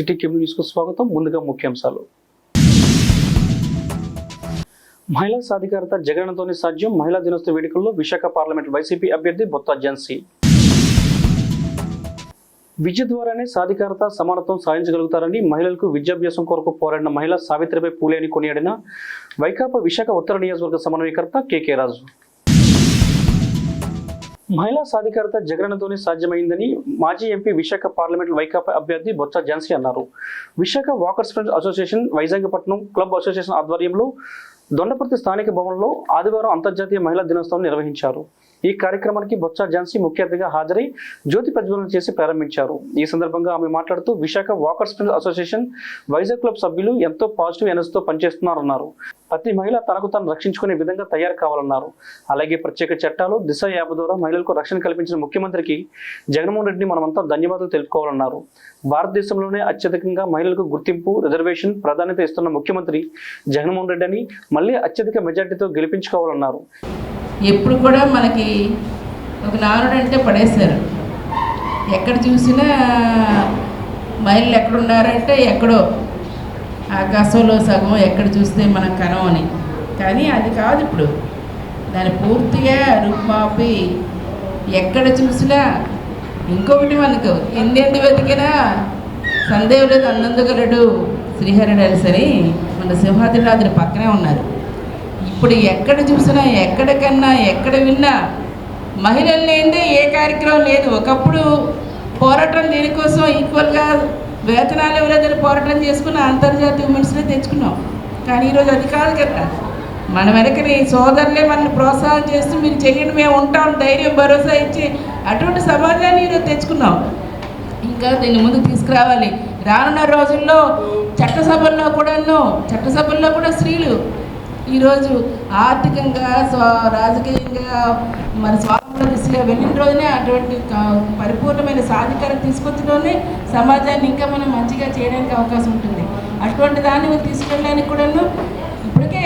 City cable news కు స్వాగతం. ముందుగా ముఖ్యాంశాలు. మహిళా సాధికారత జగనన్నతోనే సాధ్యం. మహిళా దినోత్సవ వేడుకల్లో విశాఖ పార్లమెంట్ వైసీపీ అభ్యర్థి బొత్స ఝాన్సీ. విద్య ద్వారానే సాధికారత సమానత్వం సాధించగలుగుతారని మహిళలకు విద్యాభ్యాసం కొరకు పోరాడిన మహిళా సావిత్రిబాయి పూలే అని కొనియాడిన వైకాపా విశాఖ ఉత్తర నియోజకవర్గ సమన్వయకర్త కేకే రాజు. మహిళా సాధికారత జగనన్నతోనే సాధ్యమైందని మాజీ ఎంపీ విశాఖ పార్లమెంట్ వైకాపా అభ్యర్థి బొత్స ఝాన్సీ అన్నారు. Visakha walkers friends association Vizagapatnam club association ఆధ్వర్యంలో దొండపర్తి స్థానిక భవనంలో ఆదివారం అంతర్జాతీయ మహిళా దినోత్సవం నిర్వహించారు. ఈ కార్యక్రమానికి బొత్స ఝాన్సీ ముఖ్య అతిథిగా హాజరై జ్యోతి ప్రజ్వలన చేసి ప్రారంభించారు. ఈ సందర్భంగా ఆమె మాట్లాడుతూ Visakha walkers friends association Vizag club సభ్యులు ఎంతో పాజిటివ్ ఎనర్జీతో పనిచేస్తున్నారన్నారు. ప్రతి మహిళ తనకు తాను రక్షించుకునే విధంగా తయారు కావాలన్నారు. అలాగే ప్రత్యేక చట్టాలు దిశ యాప్ ద్వారా మహిళలకు రక్షణ కల్పించిన ముఖ్యమంత్రికి జగన్మోహన్ రెడ్డిని మనమంతా ధన్యవాదాలు తెలుపుకోవాలన్నారు. భారతదేశంలోనే అత్యధికంగా మహిళలకు గుర్తింపు రిజర్వేషన్ ప్రాధాన్యత ఇస్తున్న ముఖ్యమంత్రి జగన్మోహన్ రెడ్డి అని మళ్ళీ అత్యధిక మెజార్టీతో గెలిపించుకోవాలన్నారు. ఎప్పుడు కూడా మనకి ఒక నారుడు అంటే పడేశారు. ఎక్కడ చూసినా మహిళలు ఎక్కడున్నారంటే ఎక్కడో ఆకాశంలో సగం ఎక్కడ చూస్తే మనం కనం అని. కానీ అది కాదు, ఇప్పుడు దాన్ని పూర్తిగా రూపుమాపి ఎక్కడ చూసినా ఇంకొకటి మనకు ఎన్నెందు వెతికినా సందేహం లేదు అన్నందుగలడు శ్రీహరుడు అలసని మన సింహాద్రినాథుని పక్కనే ఉన్నారు. ఇప్పుడు ఎక్కడ చూసినా ఎక్కడికన్నా ఎక్కడ విన్నా మహిళలు లేనిదే ఏ కార్యక్రమం లేదు. ఒకప్పుడు పోరాటం దేనికోసం ఈక్వల్గా వేతనాలు ఇవ్వలేదని పోరాటం చేసుకున్న అంతర్జాతీయ ఉమెన్స్నే తెచ్చుకున్నాం. కానీ ఈరోజు అది కాదు కదా. మన వెనకని సోదరులే మనల్ని ప్రోత్సాహం చేస్తూ మీరు చెయ్యండి మేము ఉంటాం ధైర్యం భరోసా ఇచ్చి అటువంటి సమాజాన్ని ఈరోజు తెచ్చుకున్నాం. ఇంకా దీన్ని ముందుకు తీసుకురావాలి. రానున్న రోజుల్లో చట్టసభల్లో కూడా స్త్రీలు ఈరోజు ఆర్థికంగా రాజకీయంగా మరి స్వాతంత్ర దిశగా వెళ్ళిన రోజునే అటువంటి పరిపూర్ణమైన సాధికారత తీసుకొచ్చడంలోనే సమాజాన్ని ఇంకా మనం మంచిగా చేయడానికి అవకాశం ఉంటుంది. అటువంటి దాన్ని తీసుకెళ్ళడానికి కూడాను ఇప్పటికే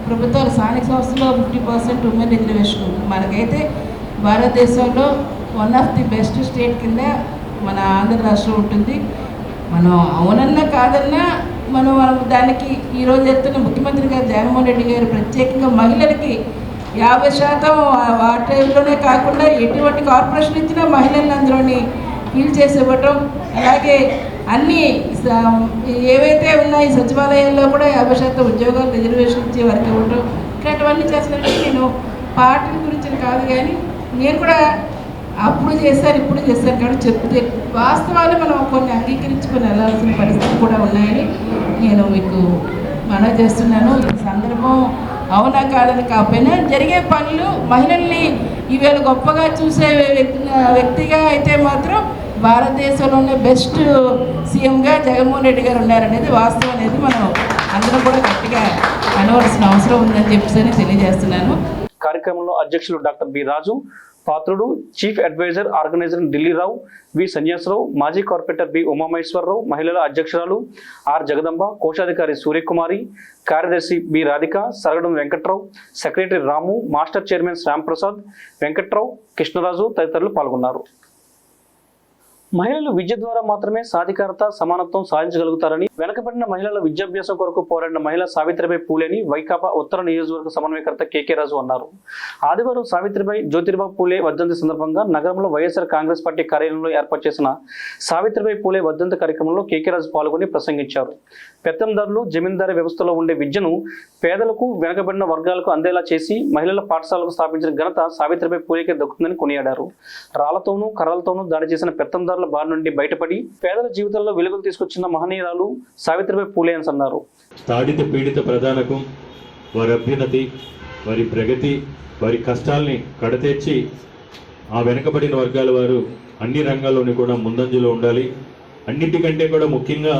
ప్రభుత్వాలు స్థానిక సంస్థలో 50% ఉమెన్ రిజర్వేషన్ ఉంది. మనకైతే భారతదేశంలో one of the best state కింద మన ఆంధ్ర రాష్ట్రం ఉంటుంది. మనం అవునన్నా కాదన్నా మనం దానికి ఈరోజు చెప్తున్న ముఖ్యమంత్రి గారు జగన్మోహన్ రెడ్డి గారు ప్రత్యేకంగా మహిళలకి 50% వాటిలోనే కాకుండా ఎటువంటి కార్పొరేషన్ ఇచ్చినా మహిళలను అందులోని ఫీల్ చేసి ఇవ్వటం, అలాగే అన్నీ ఏవైతే ఉన్నాయి సచివాలయాల్లో కూడా 50% ఉద్యోగాలు రిజర్వేషన్ ఇచ్చే వరకు ఇవ్వటం, ఇట్లాంటివన్నీ చేసినట్టు నేను పార్టీ గురించి కాదు కానీ నేను కూడా అప్పుడు చేశారు ఇప్పుడు చేశారు కాబట్టి చెప్తే వాస్తవాలు మనం కొన్ని అంగీకరించుకొని వెళ్ళాల్సిన పరిస్థితి కూడా ఉన్నాయని నేను మీకు మనవి చేస్తున్నాను. ఈ సందర్భం అవునా కాదని కాకపోయినా జరిగే పనులు మహిళల్ని ఈవేళ గొప్పగా చూసే వ్యక్తిగా అయితే మాత్రం భారతదేశంలోనే బెస్ట్ సీఎంగా జగన్మోహన్ రెడ్డి గారు ఉన్నారనేది వాస్తవం అనేది మనం అందరం కూడా గట్టిగా అనవలసిన అవసరం ఉందని చెప్పేసి తెలియజేస్తున్నాను. కార్యక్రమంలో అధ్యక్షులు డాక్టర్ బి రాజు, పాత్రుడు, చీఫ్ అడ్వైజర్ ఆర్గనైజర్ ఢిల్లీరావు, వి సన్యాసరావు, మాజీ కార్పొరేటర్ బి ఉమామహేశ్వరరావు, మహిళల అధ్యక్షురాలు ఆర్ జగదంబ, కోశాధికారి సూర్యకుమారి, కార్యదర్శి బి రాధిక, సరగడం వెంకట్రావు, సెక్రటరీ రాము, మాస్టర్ చైర్మన్ శ్యాంప్రసాద్, వెంకట్రావు, కృష్ణరాజు తదితరులు పాల్గొన్నారు. మహిళలు విద్య ద్వారా మాత్రమే సాధికారత సమానత్వం సాధించగలుగుతారని వెనకబడిన మహిళల విద్యాభ్యాసం కొరకు పోరాడిన మహిళా సావిత్రిబాయి పూలేని వైకాపా ఉత్తర నియోజకవర్గ సమన్వయకర్త కేకే రాజు అన్నారు. ఆదివారం సావిత్రిబాయి జ్యోతిరావు పూలే వర్ధంతి సందర్భంగా నగరంలో వైఎస్ఆర్ కాంగ్రెస్ పార్టీ కార్యాలయంలో ఏర్పాటు చేసిన సావిత్రిబాయి పూలే వర్ధంతి కార్యక్రమంలో కేకే రాజు పాల్గొని ప్రసంగించారు. పెత్తందారులు జమీందారీ వ్యవస్థలో ఉండే విద్యను పేదలకు వెనకబడిన వర్గాలకు అందేలా చేసి మహిళల పాఠశాలకు స్థాపించిన ఘనత సావిత్రిబాయి పూలేకే దక్కుతుందని కొనియాడారు. రాళ్లతోనూ కర్రలతోనూ దాడి చేసిన పెత్తందారుల బారి నుండి బయటపడి పేదల జీవితాల్లో వెలుగులు తీసుకొచ్చిన మహనీయురాలు సావిత్రిబాయి పూలే అని అన్నారు. తాడిత పీడిత ప్రధానకు వారి అభ్యున్నతి, వారి ప్రగతి, వారి కష్టాల్ని కడతెచ్చి ఆ వెనకబడిన వర్గాల వారు అన్ని రంగాల్లోని కూడా ముందంజలో ఉండాలి. అన్నిటికంటే కూడా ముఖ్యంగా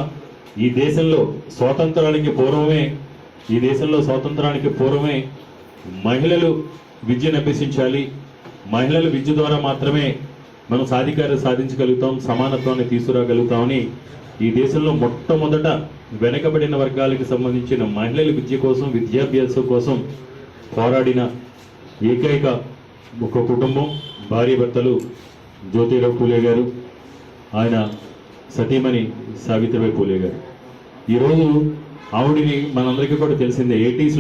ఈ దేశంలో స్వాతంత్రానికి పూర్వమే మహిళలు విద్యను అభ్యసించాలి. మహిళల విద్య ద్వారా మాత్రమే మనం సాధికారత సాధించగలుగుతాం, సమానత్వాన్ని తీసుకురాగలుగుతామని ఈ దేశంలో మొట్టమొదట వెనకబడిన వర్గాలకు సంబంధించిన మహిళల విద్య కోసం, విద్యాభ్యాసం కోసం పోరాడిన ఏకైక ఒక కుటుంబం భార్యాభర్తలు జ్యోతిరావు పూలే గారు. ఆయన సతీమణి సావిత్రిబాయి పూలే గారు. ఈరోజు ఆవిడిని మనందరికీ కూడా తెలిసిందే, 80s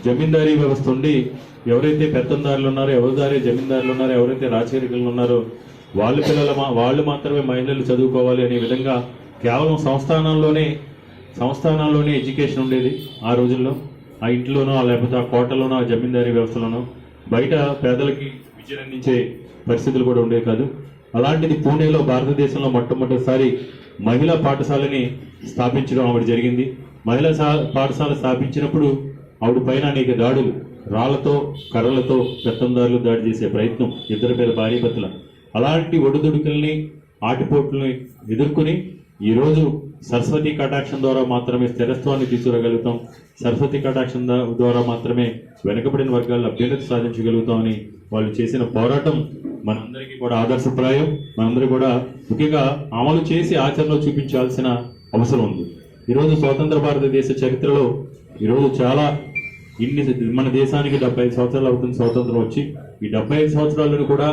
జమీందారీ వ్యవస్థ ఉండి ఎవరైతే పెత్తందారులు ఉన్నారో, ఎవరి జమీందారులు ఉన్నారో, ఎవరైతే రాచరికులు ఉన్నారో వాళ్ళ వాళ్ళు మాత్రమే మహిళలు చదువుకోవాలి అనే విధంగా కేవలం సంస్థానాల్లోనే ఎడ్యుకేషన్ ఉండేది ఆ రోజుల్లో. ఆ ఇంట్లోనో లేకపోతే ఆ కోటలోనో ఆ జమీందారీ వ్యవస్థలోనో బయట పేదలకి విద్యను అందించే పరిస్థితులు కూడా ఉండేవి కాదు. అలాంటిది పూణేలో భారతదేశంలో మొట్టమొదటిసారి మహిళా పాఠశాలని స్థాపించడం ఆవిడ జరిగింది. మహిళా పాఠశాల స్థాపించినప్పుడు ఆవిడ పైన అనేక దాడులు, రాళ్లతో కర్రలతో పెత్తందారులు దాడి చేసే ప్రయత్నం, ఇద్దరు పేద భార్యాభర్తల అలాంటి ఒడిదుడుకుల్ని ఆటిపోట్లని ఎదుర్కొని ఈరోజు సరస్వతి కటాక్షం ద్వారా మాత్రమే స్థిరత్వాన్ని తీసుకురాగలుగుతాం, సరస్వతి కటాక్షం ద్వారా మాత్రమే వెనుకబడిన వర్గాల్లో అభ్యున్నతి సాధించగలుగుతామని వాళ్ళు చేసిన పోరాటం మనందరికీ కూడా ఆదర్శప్రాయం. మనందరూ కూడా ముఖ్యంగా అమలు చేసి ఆచరణలో చూపించాల్సిన అవసరం ఉంది. ఈరోజు స్వతంత్ర భారతదేశ చరిత్రలో ఈరోజు చాలా మన దేశానికి 75 సంవత్సరాలు అవుతుంది స్వాతంత్రం వచ్చి. ఈ 75 సంవత్సరాలను కూడా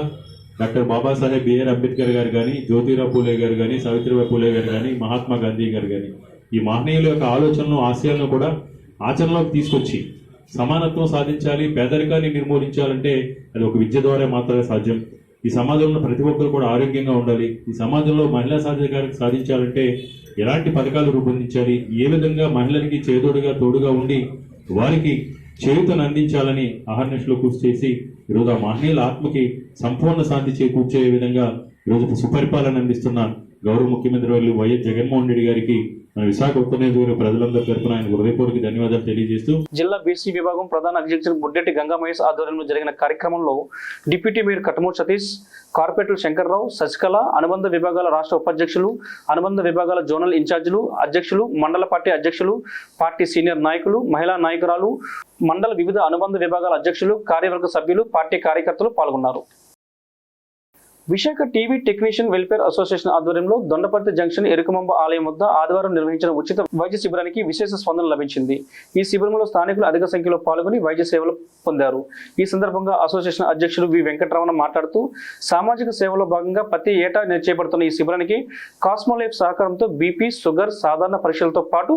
డాక్టర్ బాబాసాహెబ్ బిఆర్ అంబేద్కర్ గారు కానీ, జ్యోతిరావు పూలే గారు కానీ, సావిత్రిబాయి పూలే గారు కానీ, మహాత్మా గాంధీ గారు కానీ ఈ మహనీయుల యొక్క ఆలోచనలు, ఆశయాలను కూడా ఆచరణలోకి తీసుకొచ్చి సమానత్వం సాధించాలి, పేదరికాన్ని నిర్మూలించాలంటే అది ఒక విద్య ద్వారా మాత్రమే సాధ్యం. ఈ సమాజంలో ప్రతి ఒక్కరు కూడా ఆరోగ్యంగా ఉండాలి. ఈ సమాజంలో మహిళా సాధికారిత సాధించాలంటే ఎలాంటి పథకాలు రూపొందించాలి, ఏ విధంగా మహిళలకి చేదోడుగా తోడుగా ఉండి వారికి చేయుతను అందించాలని అహర్నిశలో కృషి చేసి ఈరోజు ఆ మహనీయుల ఆత్మకి సంపూర్ణ శాంతి చేకూర్చే విధంగా ఈరోజు సుపరిపాలన అందిస్తున్న గౌరవ ముఖ్యమంత్రి వర్యులు వైఎస్ జగన్మోహన్ రెడ్డి గారికి మన విశాఖ ఉత్తర నియోజకవర్గ ప్రజలందరి తరపున ఆయన హృదయపూర్వక ధన్యవాదాలు తెలియజేస్తూ, జిల్లా బీసీ విభాగం ప్రధాన అధ్యక్షుడు బుడ్డెట్టి గంగా మహేష్ ఆధ్వర్యంలో జరిగిన కార్యక్రమంలో deputy mayor Kattamuru Satish, corporator Shankar Rao, Sasikala, అనుబంధ విభాగాల రాష్ట్ర ఉపాధ్యక్షులు, అనుబంధ విభాగాల జోనల్ ఇన్ఛార్జీలు, అధ్యక్షులు, మండల పార్టీ అధ్యక్షులు, పార్టీ సీనియర్ నాయకులు, మహిళా నాయకురాలు, మండల వివిధ అనుబంధ విభాగాల అధ్యక్షులు, కార్యవర్గ సభ్యులు, పార్టీ కార్యకర్తలు పాల్గొన్నారు. Visakha TV technician welfare association ఆధ్వర్యంలో దొండపర్తి జంక్షన్ ఎరుకమంబ ఆలయం వద్ద ఆదివారం నిర్వహించిన ఉచిత వైద్య శిబిరానికి విశేష స్పందన లభించింది. ఈ శిబిరంలో స్థానికులు అధిక సంఖ్యలో పాల్గొని వైద్య సేవలు పొందారు. ఈ సందర్భంగా అసోసియేషన్ అధ్యక్షులు వి వెంకటరమణ మాట్లాడుతూ, సామాజిక సేవలో భాగంగా ప్రతి ఏటా చేపడుతున్న ఈ శిబిరానికి కాస్మోలైఫ్ సహకారంతో బీపీ, షుగర్, సాధారణ పరీక్షలతో పాటు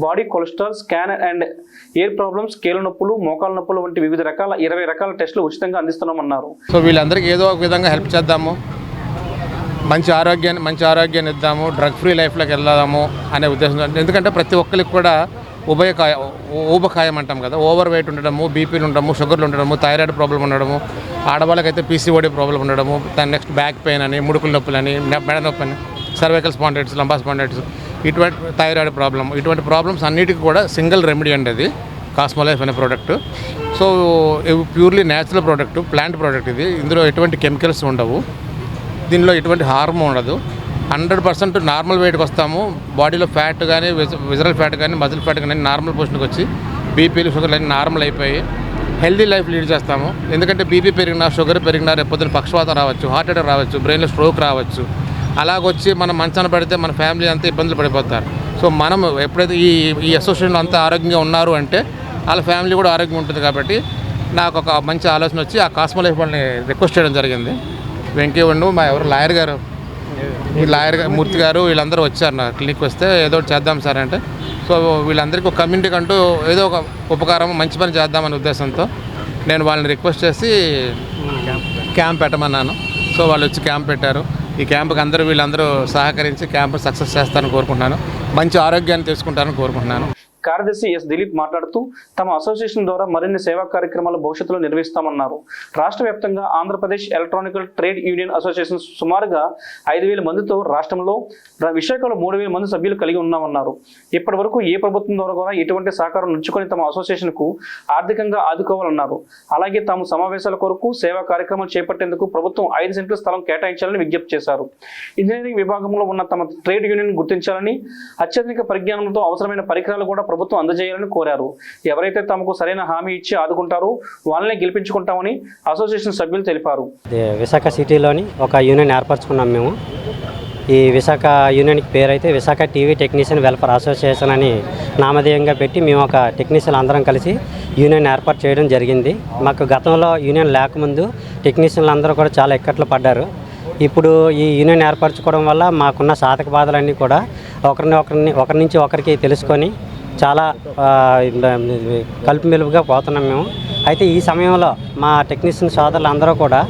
body cholesterol, scan and air problems, కీళ్ళ నొప్పులు, మోకాల నొప్పులు వంటి వివిధ రకాల 20 రకాల టెస్టులు ఉచితంగా అందిస్తున్నామన్నారు. సో వీళ్ళందరికీ ఏదో ఒక విధంగా హెల్ప్ చేద్దాము, మంచి ఆరోగ్యాన్ని ఇద్దాము, డ్రగ్ ఫ్రీ లైఫ్లోకి వెళ్దాము అనే ఉద్దేశంతో. ఎందుకంటే ప్రతి ఒక్కరికి కూడా ఊబకాయం అంటాం కదా, ఓవర్ వెయిట్ ఉండడము, బీపీలు ఉండడము, షుగర్లు ఉండడము, థైరాయిడ్ ప్రాబ్లం ఉండడము, ఆడవాళ్ళకైతే పీసీఓడి ప్రాబ్లం ఉండడము, దాని నెక్స్ట్ బ్యాక్ పెయిన్ అని, ముడుకుల నొప్పులని, మెడ నొప్పి అని, సర్వైకల్ స్పాండైటిస్, లంబా స్పాండైటిస్, ఇటువంటి థైరాయిడ్ ప్రాబ్లం, ఇటువంటి ప్రాబ్లమ్స్ అన్నిటికీ కూడా సింగిల్ రెమెడీ అండి అది కాస్మోలైఫ్ అనే ప్రోడక్ట్. సో ఇవి purely natural product, plant product ఇది. ఇందులో ఎటువంటి కెమికల్స్ ఉండవు, దీనిలో ఎటువంటి హార్మోన్ ఉండదు. 100% నార్మల్ వెయిట్కి వస్తాము. బాడీలో ఫ్యాట్ కానీ, విజరల్ ఫ్యాట్ కానీ, మజిల్ ఫ్యాట్ కానీ నార్మల్ పొజిషన్కి వచ్చి బీపీలు, షుగర్లు అన్నీ నార్మల్ అయిపోయి హెల్దీ లైఫ్ లీడ్ చేస్తాము. ఎందుకంటే బీపీ పెరిగినా, షుగర్ పెరిగినా రేపొద్దున పక్షవాతం రావచ్చు, హార్ట్ అటాక్ రావచ్చు, బ్రెయిన్లో స్ట్రోక్ రావచ్చు. అలాగొచ్చి మనం మంచాన పడితే మన ఫ్యామిలీ అంతా ఇబ్బందులు పడిపోతారు. సో మనం ఎప్పుడైతే ఈ అసోసియేషన్లో అంతా ఆరోగ్యంగా ఉన్నారు అంటే వాళ్ళ ఫ్యామిలీ కూడా ఆరోగ్యంగా ఉంటుంది. కాబట్టి నాకు ఒక మంచి ఆలోచన వచ్చి ఆ కాస్మోలైఫ్ వాళ్ళని రిక్వెస్ట్ చేయడం జరిగింది. వెంకయ్య ఉండు, మా ఎవరు లాయర్ గారు, ఈ లాయర్ మూర్తి గారు వీళ్ళందరూ వచ్చారు నా క్లినిక్ వస్తే, ఏదో ఒకటి చేద్దాం సార్ అంటే. సో వీళ్ళందరికీ ఒక కమ్యూనిటీకి అంటూ ఏదో ఒక ఉపకారం, మంచి పని చేద్దామనే ఉద్దేశంతో నేను వాళ్ళని రిక్వెస్ట్ చేసి క్యాంప్ పెట్టమన్నాను. సో వాళ్ళు వచ్చి క్యాంప్ పెట్టారు. ఈ క్యాంపుకి వీళ్ళందరూ సహకరించి క్యాంపు సక్సెస్ చేస్తారని కోరుకుంటున్నాను. మంచి ఆరోగ్యాన్ని తెలుసుకుంటారని కోరుకుంటున్నాను. కార్యదర్శి ఎస్ దిలీప్ మాట్లాడుతూ, తమ అసోసియేషన్ ద్వారా మరిన్ని సేవా కార్యక్రమాలు భవిష్యత్తులో నిర్వహిస్తామన్నారు. రాష్ట్ర వ్యాప్తంగా Andhra Pradesh electronical trade union association సుమారుగా 5,000 మందితో, రాష్ట్రంలో విశాఖలో 3,000 మంది సభ్యులు కలిగి ఉన్నామన్నారు. ఇప్పటి వరకు ఏ ప్రభుత్వం ద్వారా కూడా ఎటువంటి సహకారం నుంచుకొని తమ అసోసియేషన్కు ఆర్థికంగా ఆదుకోవాలన్నారు. అలాగే తాము సమావేశాల కొరకు సేవా కార్యక్రమాలు చేపట్టేందుకు ప్రభుత్వం 5 సెంట్ల స్థలం కేటాయించాలని విజ్ఞప్తి చేశారు. ఇంజనీరింగ్ విభాగంలో ఉన్న తమ ట్రేడ్ యూనియన్ గుర్తించాలని, అత్యాధునిక పరిజ్ఞానంతో అవసరమైన పరికరాలు కూడా ప్రభుత్వం అందజేయాలని కోరారు. ఎవరైతే తమకు సరైన హామీ ఇచ్చి ఆదుకుంటారో వాళ్ళని గెలిపించుకుంటామని అసోసియేషన్ సభ్యులు తెలిపారు. విశాఖ సిటీలోని ఒక యూనియన్ ఏర్పరచుకున్నాం మేము. ఈ విశాఖ యూనియన్కి పేరైతే Visakha TV technician welfare association అని నామధేయంగా పెట్టి మేము ఒక టెక్నీషియన్ అందరం కలిసి యూనియన్ ఏర్పాటు చేయడం జరిగింది. మాకు గతంలో యూనియన్ లేకముందు టెక్నీషియన్లు అందరూ కూడా చాలా ఇక్కట్లు పడ్డారు. ఇప్పుడు ఈ యూనియన్ ఏర్పరచుకోవడం వల్ల మాకున్న సాధక బాధలన్నీ కూడా ఒకరి నుంచి ఒకరికి తెలుసుకొని చాలా కలుపుమెలుపుగా పోతున్నాం మేము. అయితే ఈ సమయంలో మా టెక్నీషియన్ సోదరులు అందరూ కూడా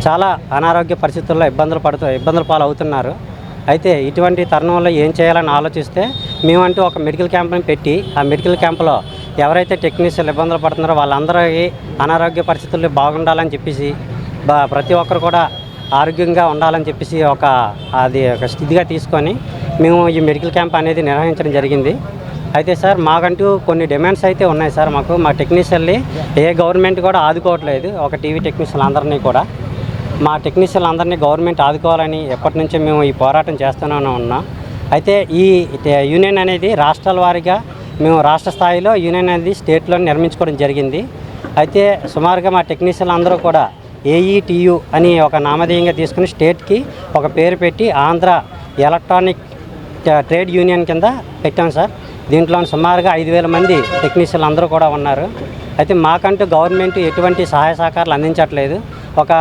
చాలా అనారోగ్య పరిస్థితుల్లో ఇబ్బందుల పాలు అవుతున్నారు. అయితే ఇటువంటి తరుణంలో ఏం చేయాలని ఆలోచిస్తే మేమంటూ ఒక మెడికల్ క్యాంప్ని పెట్టి ఆ మెడికల్ క్యాంప్లో ఎవరైతే టెక్నీషియన్లు ఇబ్బందులు పడుతున్నారో వాళ్ళందరికీ అనారోగ్య పరిస్థితుల్లో బాగుండాలని చెప్పేసి ప్రతి ఒక్కరు కూడా ఆరోగ్యంగా ఉండాలని చెప్పేసి ఒక స్థితిగా తీసుకొని మేము ఈ మెడికల్ క్యాంప్ అనేది నిర్వహించడం జరిగింది. అయితే సార్ మాకంటూ కొన్ని డిమాండ్స్ అయితే ఉన్నాయి సార్. మా టెక్నీషియన్ని ఏ గవర్నమెంట్ కూడా ఆదుకోవట్లేదు. ఒక టీవీ టెక్నీషియన్ అందరినీ కూడా మా టెక్నీషియన్ అందరినీ గవర్నమెంట్ ఆదుకోవాలని ఎప్పటి నుంచో మేము ఈ పోరాటం చేస్తూనే ఉన్నాం. అయితే ఈ యూనియన్ అనేది రాష్ట్రాల వారీగా మేము రాష్ట్ర స్థాయిలో యూనియన్ అనేది స్టేట్లో నిర్మించుకోవడం జరిగింది. అయితే సుమారుగా మా టెక్నీషియన్లు అందరూ కూడా AETU అని ఒక నామధేయంగా తీసుకుని స్టేట్కి ఒక పేరు పెట్టి ఆంధ్ర ఎలక్ట్రానిక్ ట్రేడ్ యూనియన్ కింద పెట్టాం సార్. దీంట్లో సుమారుగా 5,000 మంది టెక్నీషియన్లు అందరూ కూడా ఉన్నారు. అయితే మాకంటూ గవర్నమెంట్ ఎటువంటి సహాయ సహకారాలు అందించట్లేదు. ఒక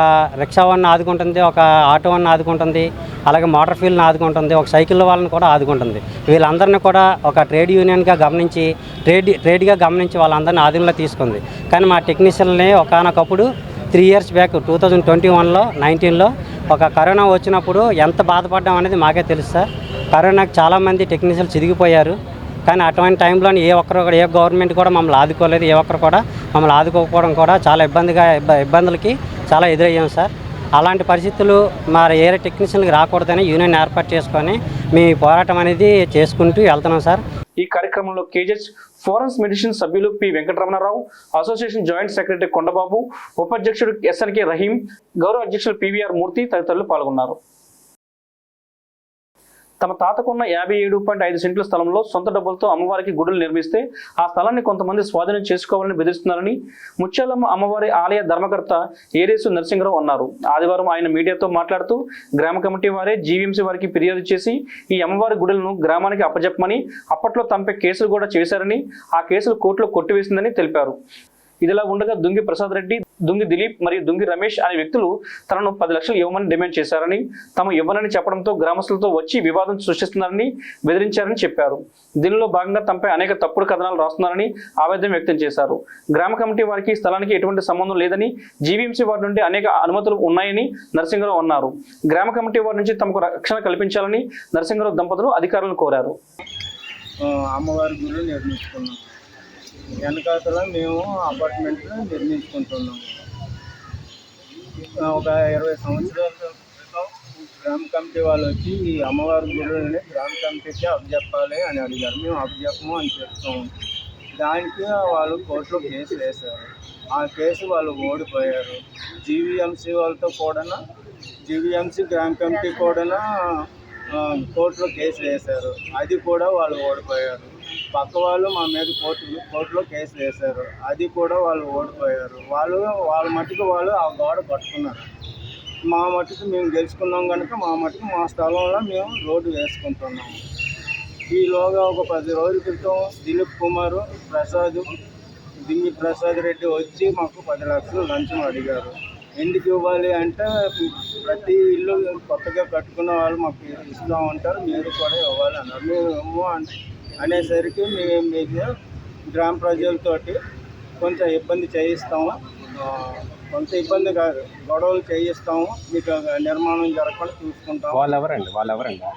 రిక్షా వాడిని ఆదుకుంటుంది, ఒక ఆటో వాడిని ఆదుకుంటుంది, అలాగే మోటార్ ఫీల్డ్ని ఆదుకుంటుంది, ఒక సైకిల్ వాళ్ళని కూడా ఆదుకుంటుంది. వీళ్ళందరినీ కూడా ఒక ట్రేడ్ యూనియన్గా గమనించి ట్రేడ్గా గమనించి వాళ్ళందరినీ ఆధీనంలో తీసుకుంది. కానీ మా టెక్నీషియన్ని ఒకనొకప్పుడు 3 years బ్యాక్ 2021లో 19లో ఒక కరోనా వచ్చినప్పుడు ఎంత బాధపడ్డాం అనేది మాకే తెలుసు సార్. కరోనాకి చాలామంది టెక్నీషియన్లు చిరిగిపోయారు. కానీ అటువంటి టైంలో ఏ గవర్నమెంట్ కూడా మమ్మల్ని ఆదుకోలేదు. ఏ ఒక్కరు కూడా మమ్మల్ని ఆదుకోకపోవడం కూడా చాలా ఇబ్బందులకి చాలా ఎదురయ్యాం సార్. అలాంటి పరిస్థితులు మరి ఏ టెక్నీషియన్కి రాకూడదని యూనియన్ ఏర్పాటు చేసుకొని మీ పోరాటం అనేది చేసుకుంటూ వెళ్తున్నాం సార్. ఈ కార్యక్రమంలో కేజెస్ ఫోరెన్స్ మెడిసిన్ సభ్యులు P Venkataramanarao, association joint secretary Kondababu, ఉపాధ్యక్షుడు SNK రహీం, గౌరవ అధ్యక్షులు PVR మూర్తి తదితరులు పాల్గొన్నారు. తమ తాతకున్న 57.5 సెంట్ల స్థలంలో సొంత డబ్బులతో అమ్మవారికి గుడులు నిర్మిస్తే ఆ స్థలాన్ని కొంతమంది స్వాధీనం చేసుకోవాలని బెదిరిస్తున్నారని ముత్యాలమ్మ అమ్మవారి ఆలయ ధర్మకర్త ఏరేసు నరసింహరావు అన్నారు. ఆదివారం ఆయన మీడియాతో మాట్లాడుతూ గ్రామ కమిటీ వారే GVMC వారికి ఫిర్యాదు చేసి ఈ అమ్మవారి గుడులను గ్రామానికి అప్పజెప్పమని, అప్పట్లో తమపై కేసులు కూడా చేశారని, ఆ కేసులు కోర్టులో కొట్టివేసిందని తెలిపారు. ఇదిలా ఉండగా దుంగి ప్రసాద్ రెడ్డి, దుంగి దిలీప్ మరియు దుంగి రమేష్ అనే వ్యక్తులు తనను 10 లక్షలు ఇవ్వమని డిమాండ్ చేశారని, తాము ఇవ్వనని చెప్పడంతో గ్రామస్తులతో వచ్చి వివాదం సృష్టిస్తున్నారని బెదిరించారని చెప్పారు. దీనిలో భాగంగా తమపై అనేక తప్పుడు కథనాలు రాస్తున్నారని ఆవేదన వ్యక్తం చేశారు. గ్రామ కమిటీ వారికి స్థలానికి ఎటువంటి సంబంధం లేదని, GVMC వారి నుండి అనేక అనుమతులు ఉన్నాయని నరసింహరావు అన్నారు. గ్రామ కమిటీ వారి నుంచి తమకు రక్షణ కల్పించాలని నరసింహరావు దంపతులు అధికారులను కోరారు. అమ్మవారి గుడి నిర్మించుకున్నాం. వెనకాతల మేము అపార్ట్మెంట్ నిర్మించుకుంటున్నాము. ఒక 20 సంవత్సరాల క్రితం గ్రామ కమిటీ వాళ్ళు వచ్చి ఈ అమ్మవారి గుడిని గ్రామ కమిటీకి అప్పచెప్పాలి అని అడిగారు. మేము అప్పచెప్పము అని చెప్తాము. దానికి వాళ్ళు కోర్టులో కేసు వేశారు. ఆ కేసు వాళ్ళు ఓడిపోయారు. GVMC వాళ్ళతో కూడా GVMC గ్రామ కమిటీ కూడా కోర్టులో కేసు వేశారు. అది కూడా వాళ్ళు ఓడిపోయారు. పక్క వాళ్ళు మా మీద కోర్టులో కేసు వేశారు. అది కూడా వాళ్ళు ఓడిపోయారు. వాళ్ళ మట్టుకు వాళ్ళు ఆ గోడ కట్టుకున్నారు. మా మట్టుకు మేము గెలుచుకున్నాం కనుక మా స్థలంలో మేము రోడ్డు వేసుకుంటున్నాము. ఈలోగా ఒక 10 రోజుల క్రితం దిలీప్ కుమార్ దింగి ప్రసాద్ రెడ్డి వచ్చి మాకు 10 లక్షలు లంచం అడిగారు. ఎందుకు ఇవ్వాలి అంటే ప్రతి ఇల్లు కొత్తగా కట్టుకున్న వాళ్ళు మాకు ఇస్తూ ఉంటారు, మీరు కూడా ఇవ్వాలి అన్నారు. మేము ఇవ్వము అనేసరికి మీకు గ్రామ ప్రజలతోటి కొంచెం ఇబ్బంది చేయిస్తాము, కొంత ఇబ్బంది కాదు గొడవలు చేయిస్తాము, మీకు నిర్మాణం జరగకుండా చూసుకుంటాము. వాళ్ళెవరండి?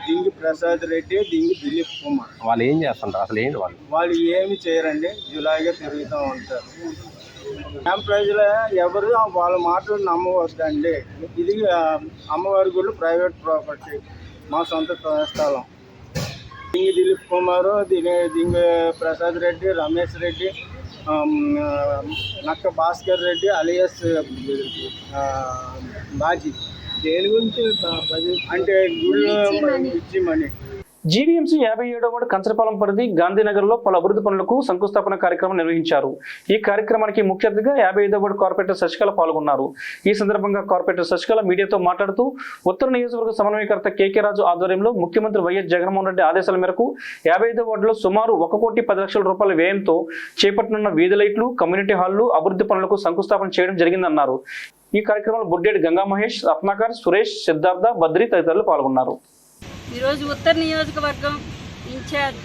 దింగి ప్రసాద్ రెడ్డి, దింగి దిలీప్ కుమార్. వాళ్ళు ఏం చేస్తుంటారు? అసలు ఏంటి వాళ్ళు ఏమి చేయరండి, జులాయిగా తిరుగుతూ ఉంటారు. గ్రామ ప్రజలు ఎవరు వాళ్ళ మాటలు నమ్మవద్దండి. ఇది అమ్మవారి గుళ్ళు ప్రైవేట్ ప్రాపర్టీ, మా సొంత స్థలం. దింగి దిలీప్ కుమార్, దింగి ప్రసాద్ రెడ్డి, రమేష్ రెడ్డి, నక్క భాస్కర్ రెడ్డి అలియాస్ బాజీ. దేని గురించి అంటే గుళ్ళు ఇచ్చిమని. GVMC 57వ వార్డు కంచరపాలెం పరిధి గాంధీనగర్లో పలు అభివృద్ధి పనులకు శంకుస్థాపన కార్యక్రమం నిర్వహించారు. ఈ కార్యక్రమానికి ముఖ్య అతిథిగా 55వ వార్డు కార్పొరేటర్ శశికళ పాల్గొన్నారు. ఈ సందర్భంగా కార్పొరేటర్ శశికళ మీడియాతో మాట్లాడుతూ ఉత్తర నియోజకవర్గ సమన్వయకర్త KK రాజు ఆధ్వర్యంలో ముఖ్యమంత్రి వైఎస్ జగన్మోహన్ రెడ్డి ఆదేశాల మేరకు 55వ వార్డులో సుమారు 1,10,00,000 రూపాయల వ్యయంతో చేపట్టనున్న వీధి లైట్లు, కమ్యూనిటీ హాళ్లు అభివృద్ధి పనులకు శంకుస్థాపన చేయడం జరిగిందన్నారు. ఈ కార్యక్రమంలో బుడ్డేటి గంగా మహేష్, రత్నాకర్, సురేష్, సిద్ధార్థ, బద్రి తదితరులు పాల్గొన్నారు. ఈరోజు ఉత్తర నియోజకవర్గం ఇన్ఛార్జ్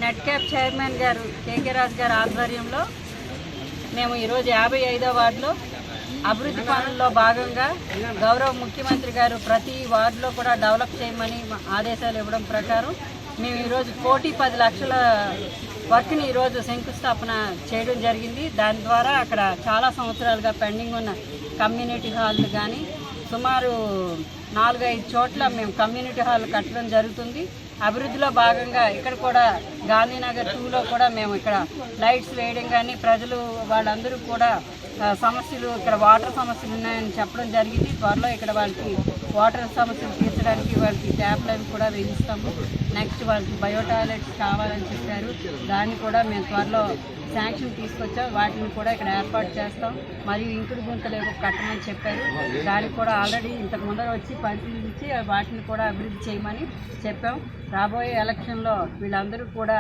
నెట్ క్యాప్ చైర్మన్ గారు కేకే రాజు గారి ఆధ్వర్యంలో మేము ఈరోజు 55వ వార్డులో అభివృద్ధి పనుల్లో భాగంగా గౌరవ ముఖ్యమంత్రి గారు ప్రతి వార్డులో కూడా డెవలప్ చేయమని ఆదేశాలు ఇవ్వడం ప్రకారం మేము ఈరోజు 1,10,00,000 వర్క్ని ఈరోజు శంకుస్థాపన చేయడం జరిగింది. దాని ద్వారా అక్కడ చాలా సంవత్సరాలుగా పెండింగ్ ఉన్న కమ్యూనిటీ హాల్లు కానీ సుమారు 4-5 చోట్ల మేము కమ్యూనిటీ హాల్ కట్టడం జరుగుతుంది. అభివృద్ధిలో భాగంగా ఇక్కడ కూడా గాంధీనగర్ 2లో కూడా మేము ఇక్కడ లైట్స్ వేయడం కానీ ప్రజలు వాళ్ళందరూ కూడా సమస్యలు ఇక్కడ వాటర్ సమస్యలు ఉన్నాయని చెప్పడం జరిగింది. త్వరలో ఇక్కడ వాళ్ళకి వాటర్ సమస్యలు తీర్చడానికి వాళ్ళకి ట్యాప్లు అవి కూడా వేయిస్తాము. నెక్స్ట్ వాళ్ళకి బయో టాయిలెట్స్ కావాలని చెప్పారు, దాన్ని కూడా మేము త్వరలో శాంక్షన్ తీసుకొచ్చాం. వాటిని కూడా ఇక్కడ ఏర్పాటు చేస్తాం. మరియు ఇంకుడు గుంతలు కట్టమని చెప్పారు, దానికి కూడా ఆల్రెడీ ఇంతకు ముందర వచ్చి పరిశీలించి వాటిని కూడా అభివృద్ధి చేయమని చెప్పాం. రాబోయే ఎలక్షన్లో వీళ్ళందరూ కూడా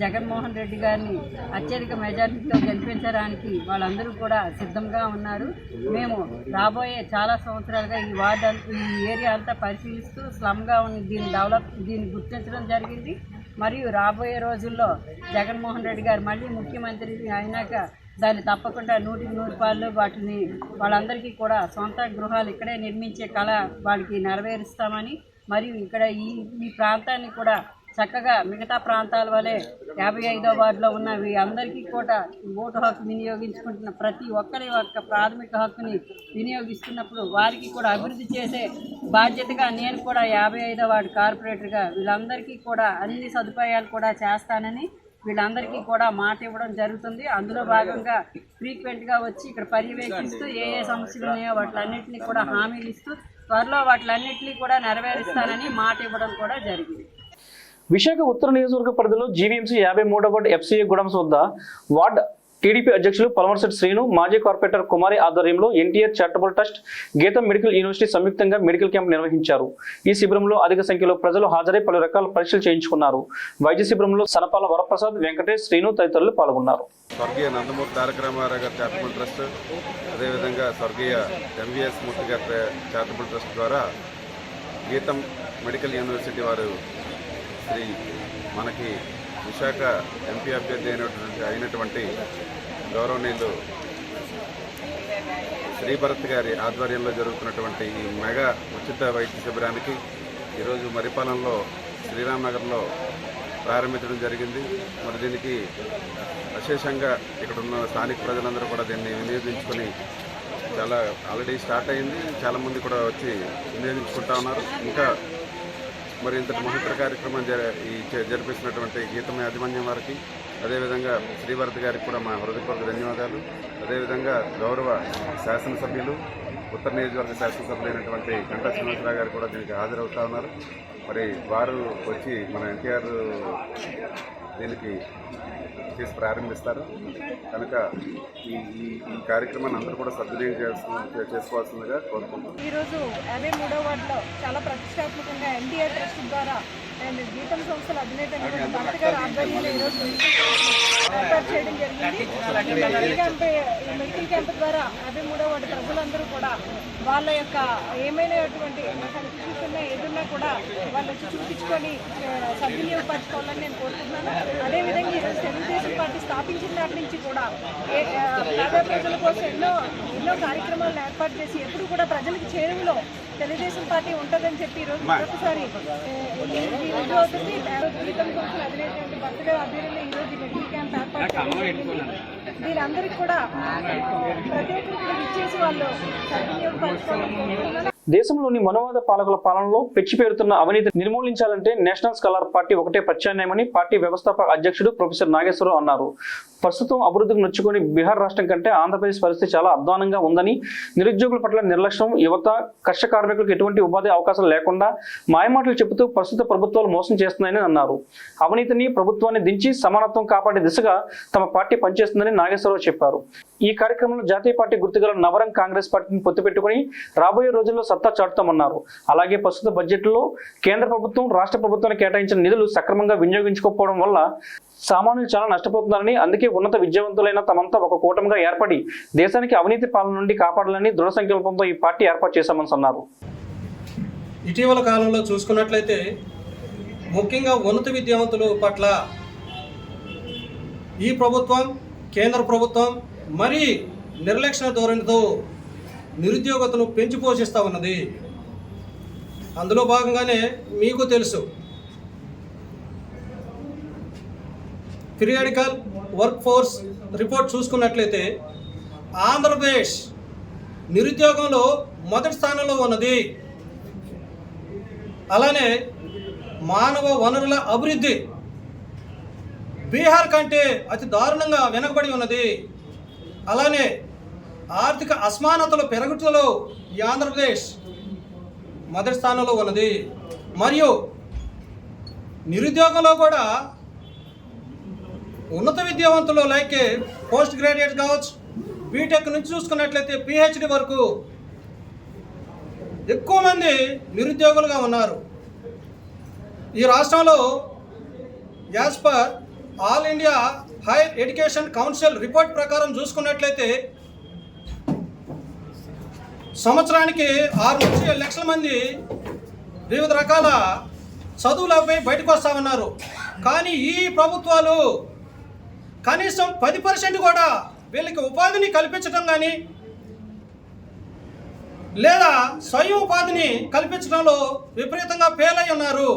జగన్మోహన్ రెడ్డి గారిని అత్యధిక మెజారిటీతో గెలిపించడానికి వాళ్ళందరూ కూడా సిద్ధంగా ఉన్నారు. మేము రాబోయే చాలా సంవత్సరాలుగా ఈ వార్డు ఈ ఏరియా అంతా పరిశీలిస్తూ స్లమ్గా ఉన్న దీన్ని గుర్తించడం జరిగింది. మరియు రాబోయే రోజుల్లో జగన్మోహన్ రెడ్డి గారు మళ్ళీ ముఖ్యమంత్రి అయినాక దాన్ని తప్పకుండా 100% వాటిని వాళ్ళందరికీ కూడా సొంత గృహాలు ఇక్కడే నిర్మించే కళ వాళ్ళకి నెరవేరుస్తామని, మరియు ఇక్కడ ఈ ప్రాంతాన్ని కూడా చక్కగా మిగతా ప్రాంతాల వలె 55వ వార్డులో ఉన్న అందరికీ కూడా ఓటు హక్కు వినియోగించుకుంటున్న ప్రతి ఒక్కరి యొక్క ప్రాథమిక హక్కుని వినియోగిస్తున్నప్పుడు వారికి కూడా అభివృద్ధి చేసే బాధ్యతగా నేను కూడా 55వ వార్డు కార్పొరేటర్గా వీళ్ళందరికీ కూడా అన్ని సదుపాయాలు కూడా చేస్తానని వీళ్ళందరికీ కూడా మాట ఇవ్వడం జరుగుతుంది. అందులో భాగంగా ఫ్రీక్వెంట్గా వచ్చి ఇక్కడ పర్యవేక్షిస్తూ ఏ సమస్యలు ఉన్నాయో వాటిలన్నింటినీ కూడా హామీలు ఇస్తూ త్వరలో వాటిలన్నింటినీ కూడా నెరవేరుస్తానని మాట ఇవ్వడం కూడా జరిగింది. విశాఖ ఉత్తర నియోజకవర్గ పరిధిలో జీవీఎంసీ 53వ వార్డు ఎఫ్సీఏ గూడెంస్ వద్ద వార్డు టీడీపీ అధ్యక్షులు పలమర్శెట్టి శ్రీను, మాజీ కార్పొరేటర్ కుమారి ఆధ్వర్యంలో ఎన్టీఆర్ చారిటబుల్ ట్రస్ట్, గీతం మెడికల్ యూనివర్సిటీ సంయుక్తంగా మెడికల్ క్యాంప్ నిర్వహించారు. ఈ శిబిరంలో అధిక సంఖ్యలో ప్రజలు హాజరై పలు రకాల పరీక్షలు చేయించుకున్నారు. వైద్య శిబిరంలో సనపాల వరప్రసాద్, వెంకటేష్, శ్రీను తదితరులు పాల్గొన్నారు. స్వర్గీయ నందమూరి తారక రామారావు గారి చారిటబుల్ ట్రస్ట్, అదేవిధంగా స్వర్గీయ ఎంవీఎస్ మూర్తి గారి చారిటబుల్ ట్రస్ట్ ద్వారా గీతం మెడికల్ యూనివర్సిటీ వారు శ్రీ మనకి విశాఖ ఎంపీ అభ్యర్థి అయినటువంటి గౌరవనీయులు శ్రీభరత్ గారి ఆధ్వర్యంలో జరుగుతున్నటువంటి ఈ మెగా ఉచిత వైద్య శిబిరానికి ఈరోజు మరిపాలెంలో శ్రీరామ్నగర్లో ప్రారంభించడం జరిగింది. మరి దీనికి విశేషంగా ఇక్కడ ఉన్న స్థానిక ప్రజలందరూ కూడా దీన్ని వినియోగించుకొని చాలా ఆల్రెడీ స్టార్ట్ అయింది, చాలామంది కూడా వచ్చి వినియోగించుకుంటా ఉన్నారు. ఇంకా మరి ఇంతటి మహత్తర కార్యక్రమం జరిపిస్తున్నటువంటి గీతం యాజమాన్యం వారికి, అదేవిధంగా శ్రీభరత్ గారికి కూడా మా హృదయపూర్వక ధన్యవాదాలు. అదేవిధంగా గౌరవ శాసనసభ్యులు, ఉత్తర నియోజకవర్గ శాసనసభ్యులైనటువంటి గంటా శ్రీనివాసరావు గారు కూడా దీనికి హాజరవుతా ఉన్నారు. మరి వారు వచ్చి మన ఎన్టీఆర్ దీనికి చేసి ప్రారంభిస్తారు కనుక ఈ కార్యక్రమాన్ని అందరూ కూడా సద్వినియోగం చేసుకోవాల్సిందిగా కోరుకుంటున్నాం. ఈరోజు 53వ వార్డులో చాలా ప్రతిష్టాత్మకంగా ఎన్టీఆర్ ట్రస్ట్ ద్వారా అండ్ గీతం సంస్థల అధినేత భరత్ గారి ఆధ్వర్యంలో ఈరోజు ఏర్పాటు చేయడం జరిగింది. ఈ మెడికల్ క్యాంప్ ద్వారా 53వ వార్డు ప్రజలందరూ కూడా వాళ్ళ యొక్క ఏమైనటువంటి ఇష్యూస్ ఉన్నా ఏదున్నా కూడా వాళ్ళు వచ్చి చూపించుకొని సద్వినియోగపరచుకోవాలని నేను కోరుకుంటున్నాను. అదేవిధంగా ఈరోజు తెలుగుదేశం పార్టీ స్థాపించిన నాటి నుంచి కూడా పేద ప్రజల కోసం ఎన్నో కార్యక్రమాలను ఏర్పాటు చేసి ఎప్పుడు కూడా ప్రజలకు చేరువలో తెలుగుదేశం పార్టీ ఉంటుందని చెప్పి ఈరోజు మరొకసారి రుజువు అవుతుంది. గీతం కోసం అధినేత భరత్ గారి ఆధ్వర్యంలో ఈరోజు మెడికల్ క్యాంప్ ఏర్పాటు చేయడం వీళ్ళందరికీ కూడా ప్రతి ఒక్కరికి ఇచ్చేసి వాళ్ళు సద్వినియోగపరచుకోవాలని. దేశంలోని మనోవాద పాలకుల పాలనలో పెచ్చిపేరుతున్న అవినీతి నిర్మూలించాలంటే నేషనల్ స్కాలర్ పార్టీ ఒకటే ప్రత్యామ్నాయమని పార్టీ వ్యవస్థాపక అధ్యక్షుడు ప్రొఫెసర్ నాగేశ్వరరావు అన్నారు. ప్రస్తుతం అభివృద్ధికి నొచ్చుకొని బీహార్ రాష్ట్రం కంటే ఆంధ్రప్రదేశ్ పరిస్థితి చాలా అధ్వానంగా ఉందని, నిరుద్యోగుల పట్ల నిర్లక్ష్యం, యువత, కష్ట కార్మికులకు ఎటువంటి ఉపాధి అవకాశాలు లేకుండా మాయమాటలు చెబుతూ ప్రస్తుత ప్రభుత్వాలు మోసం చేస్తున్నాయని అన్నారు. అవినీతిని, ప్రభుత్వాన్ని దించి సమానత్వం కాపాడే దిశగా తమ పార్టీ పనిచేస్తుందని నాగేశ్వరరావు చెప్పారు. ఈ కార్యక్రమంలో జాతీయ పార్టీ గుర్తుగల నవరం కాంగ్రెస్ పార్టీని పొత్తు పెట్టుకుని రాబోయే రోజుల్లో సత్తా చాటుతామన్నారు. అలాగే ప్రస్తుత బడ్జెట్లో కేంద్ర ప్రభుత్వం రాష్ట్ర ప్రభుత్వానికి కేటాయించిన నిధులు సక్రమంగా వినియోగించుకోకపోవడం వల్ల సామాన్యులు చాలా నష్టపోతున్నారని, అందుకే ఉన్నత విద్యావంతులైన తమంతా ఒక కూటమిగా ఏర్పడి దేశానికి అవినీతి పాలన నుండి కాపాడాలని దృఢ సంకల్పంతో ఈ పార్టీ ఏర్పాటు చేశామని అన్నారు. ఇటీవల కాలంలో చూసుకున్నట్లయితే ముఖ్యంగా ఉన్నత విద్యావంతుల పట్ల ఈ ప్రభుత్వం, కేంద్ర ప్రభుత్వం మరీ నిర్లక్ష్య ధోరణితో నిరుద్యోగతను పెంచి పోషిస్తూ ఉన్నది. అందులో భాగంగానే మీకు తెలుసు, పీరియాడికల్ వర్క్ ఫోర్స్ రిపోర్ట్ చూసుకున్నట్లయితే ఆంధ్రప్రదేశ్ నిరుద్యోగంలో మొదటి స్థానంలో ఉన్నది. అలానే మానవ వనరుల అభివృద్ధి బీహార్ కంటే అతి దారుణంగా వెనకబడి ఉన్నది. అలానే ఆర్థిక అసమానతల పెరుగుదలలో ఈ ఆంధ్రప్రదేశ్ మొదటి స్థానంలో ఉన్నది. మరియు నిరుద్యోగంలో కూడా ఉన్నత విద్యావంతులు లైక్ పోస్ట్ గ్రాడ్యుయేట్ కావచ్చు, బీటెక్ నుంచి చూసుకున్నట్లయితే పిహెచ్డి వరకు ఎక్కువ మంది నిరుద్యోగులుగా ఉన్నారు. ఈ రాష్ట్రంలో as per all India higher education council report ప్రకారం చూసుకున్నట్లయితే సంవత్సరానికి 6 నుంచి 7 లక్షల మంది వివిధ రకాల చదువులపై బయటకు వస్తూ ఉన్నారు. కానీ ఈ ప్రభుత్వాలు కనీసం 10% కూడా వీళ్ళకి ఉపాధిని కల్పించడం కానీ లేదా స్వయం ఉపాధిని కల్పించడంలో విపరీతంగా ఫెయిల్ అయి ఉన్నారు.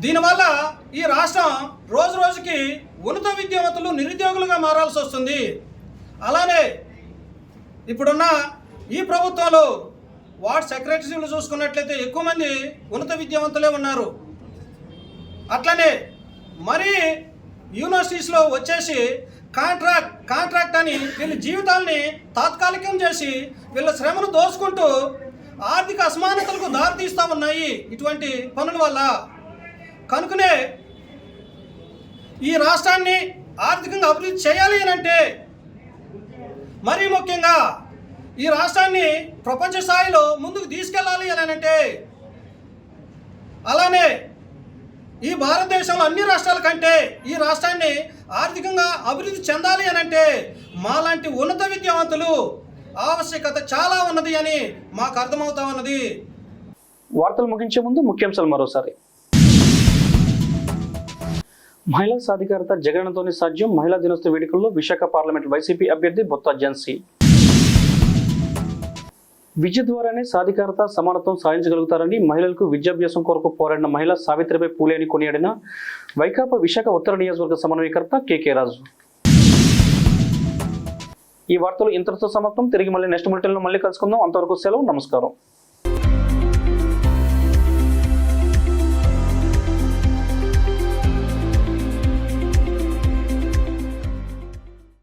దీనివల్ల ఈ రాష్ట్రం రోజు రోజుకి ఉన్నత విద్యావంతులు నిరుద్యోగులుగా మారాల్సి వస్తుంది. అలానే ఇప్పుడున్న ఈ ప్రభుత్వంలో వార్డ్ సెక్రటరీలు చూసుకున్నట్లయితే ఎక్కువ మంది ఉన్నత విద్యావంతులే ఉన్నారు. అట్లనే మరీ యూనివర్సిటీస్లో వచ్చేసి కాంట్రాక్ట్ అని వీళ్ళ జీవితాల్ని తాత్కాలికం చేసి వీళ్ళ శ్రమను దోచుకుంటూ ఆర్థిక అసమానతలకు దారితీస్తూ ఉన్నాయి ఇటువంటి పనుల వల్ల. కనుకనే ఈ రాష్ట్రాన్ని ఆర్థికంగా అభివృద్ధి చేయాలి అని అంటే, మరీ ముఖ్యంగా ఈ రాష్ట్రాన్ని ప్రపంచ స్థాయిలో ముందుకు తీసుకెళ్ళాలి అని అంటే, అలానే ఈ భారతదేశంలో అన్ని రాష్ట్రాల కంటే ఈ రాష్ట్రాన్ని ఆర్థికంగా అభివృద్ధి చెందాలి అని అంటే మాలాంటి ఉన్నత విద్యావంతులు ఆవశ్యకత చాలా ఉన్నది అని మాకు అర్థమవుతా ఉన్నది. వార్తలు ముగించే ముందు ముఖ్యాంశాలు మరోసారి. మహిళా సాధికారత జగనన్నతోనే సాధ్యం. మహిళా దినోత్సవ వేడుకల్లో విశాఖ పార్లమెంట్ వైసీపీ అభ్యర్థి బొత్స ఝాన్సీ. విద్య ద్వారానే సాధికారత సమానత్వం సాధించగలుగుతారని మహిళలకు విద్యాభ్యాసం కొరకు పోరాడిన మహిళా సావిత్రిబాయి పూలే అని కొనియాడిన వైకాపా విశాఖ ఉత్తర నియోజకవర్గ సమన్వయకర్త కేకే రాజు. ఈ వార్తలు ఇంతటితో సమాప్తం. తిరిగి మళ్ళీ నెక్స్ట్ బులెటిన్లో మళ్ళీ కలుసుకుందాం. అంతవరకు సెలవు. నమస్కారం.